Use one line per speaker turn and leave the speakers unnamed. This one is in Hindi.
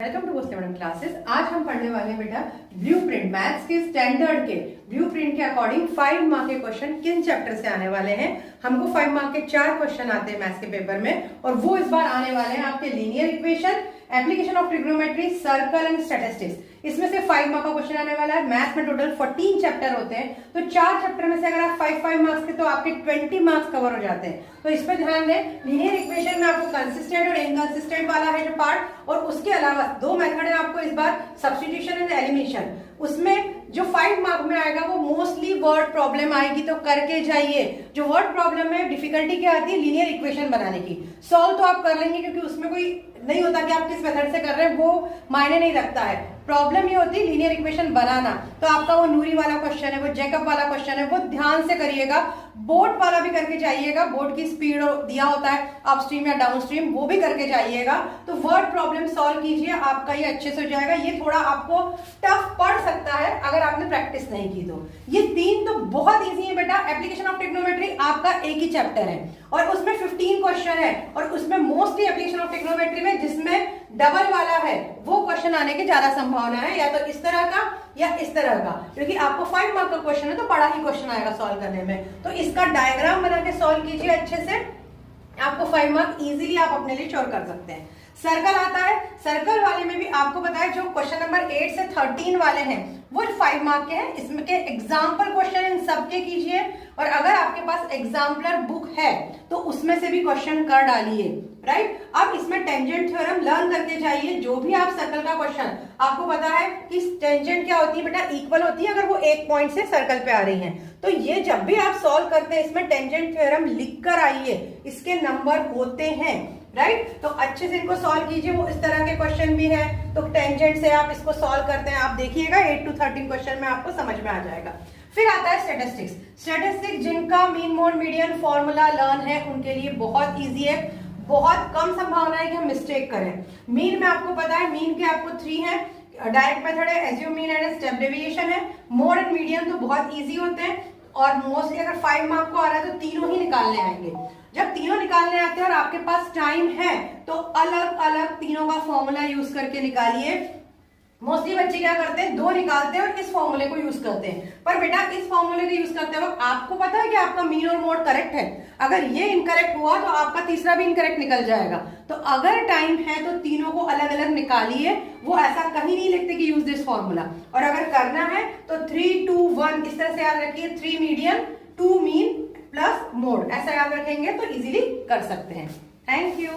Welcome to Goste madam classes. आज हम पढ़ने वाले हैं बेटा ब्लूप्रिंट, मैथ्स के स्टैंडर्ड के ब्लूप्रिंट के अकॉर्डिंग 5 मार्क के क्वेश्चन किन चैप्टर से आने वाले हैं। हमको 5 मार्क के 4 क्वेश्चन आते हैं मैथ्स के पेपर में, और वो इस बार आने वाले हैं आपके linear equation, application of trigonometry, circle and statistics. इसमें से 5 मार्क का क्वेश्चन आने वाला है। मैथ्स में टोटल 14 चैप्टर होते हैं, तो 4 चैप्टर में से अगर आप 5 मार्क्स के तो आपके 20 मार्क्स कवर हो जाते हैं। तो इस पर ध्यान दें। लीनियर इक्वेशन में आपको कंसिस्टेंट और इनकंसिस्टेंट वाला है जो पार्ट, और उसके अलावा 2 मेथड है आपको इस बार, सब्स्टिट्यूशन एंड एलिमिनेशन। उसमें जो 5 मार्क में आएगा वो मोस्टली वर्ड प्रॉब्लम आएगी, तो करके जाइए। जो वर्ड प्रॉब्लम है, डिफिकल्टी क्या आती है लीनियर इक्वेशन बनाने की। सॉल्व तो आप कर लेंगे क्योंकि उसमें कोई नहीं होता कि आप किस मेथड से कर रहे हैं, वो मायने नहीं रखता है। प्रॉब्लम ये होती है लीनियर इक्वेशन बनाना। तो आपका वो नूरी वाला क्वेश्चन है, वो जैकब वाला क्वेश्चन है, वो ध्यान से करिएगा। बोट वाला भी करके जाइएगा, बोट की स्पीड दिया होता है अपस्ट्रीम या डाउनस्ट्रीम, वो भी करके जाइएगा। तो वर्ड प्रॉब्लम सॉल्व कीजिए, आपका ये अच्छे से हो जाएगा। ये थोड़ा आपको टफ पड़ सकता है अगर आपने प्रैक्टिस नहीं की तो। ये 3 तो बहुत इजी है बेटा। एप्लीकेशन ऑफ ट्रिग्नोमेट्री आपका एक ही चैप्टर है और उसमें 15 क्वेश्चन है, और उसमें मोस्टली एप्लीकेशन ऑफ ट्रिग्नोमेट्री में जिसमें डबल वाला है वो क्वेश्चन आने की ज्यादा संभावना है, या तो इस तरह का या इस तरह का, क्योंकि आपको 5 मार्क का क्वेश्चन है तो बड़ा ही क्वेश्चन आएगा सॉल्व करने में। तो इसका डायग्राम बना के सॉल्व कीजिए अच्छे से, आपको 5 मार्क इजीली आप अपने लिए श्योर कर सकते हैं। सर्कल आता है, सर्कल वाले में भी आपको पता है जो क्वेश्चन नंबर 8 से 13 वाले हैं वो 5 मार्क के हैं। इसमें के एग्जाम्पल क्वेश्चन इन सबके कीजिए, और अगर आपके पास एग्जाम्पलर बुक है तो उसमें से भी क्वेश्चन कर डालिए। राइट, अब इसमें टेंजेंट थ्योरम लर्न करके जाइए। जो भी आप सर्कल का क्वेश्चन, आपको पता है कि टेंजेंट क्या होती है बेटा, इक्वल होती है अगर वो एक पॉइंट से सर्कल पे आ रही है। तो ये जब भी आप सॉल्व करते हैं इसमें टेंजेंट थ्योरम लिख कर आइए, इसके नंबर होते हैं। राइट, तो अच्छे से इनको सॉल्व कीजिए। वो इस तरह के क्वेश्चन भी है, तो टेंजेंट से आप इसको सॉल्व करते हैं, आप देखिएगा 8 to 13 क्वेश्चन में आपको समझ में आ जाएगा। फिर आता है स्टैटिस्टिक्स। स्टैटिस्टिक्स जिनका mean mode median formula learn है उनके लिए बहुत इजी है, बहुत कम संभावना है कि हम मिस्टेक करें। मीन में आपको पता है, मीन के आपको 3 है, डायरेक्ट मेथड है, assume mean and step deviation है। मोड एंड मीडियन तो बहुत इजी होते हैं, और मोस्टली अगर 5 मार्क को आ रहा है तो तीनों ही निकालने आएंगे। जब तीनों निकालने आते हैं और आपके पास टाइम है तो अलग अलग तीनों का फॉर्मूला यूज करके निकालिए। मोस्टली बच्चे क्या करते हैं, 2 निकालते हैं और इस फॉर्मूले को यूज करते हैं। पर बेटा इस फॉर्मूले को यूज करते वक्त आपको पता है कि आपका मीन और मोड करेक्ट है। अगर ये इनकरेक्ट हुआ तो आपका तीसरा भी इनकरेक्ट निकल जाएगा। तो अगर टाइम है तो तीनों को अलग अलग निकालिए। वो ऐसा कहीं नहीं लिखते कि यूज दिस फॉर्मूला, और अगर करना है तो 3 2 1 इस तरह से याद रखिए। 3 मीडियन, 2 मीन प्लस मोड, ऐसा याद रखेंगे तो इजीली कर सकते हैं। Thank you.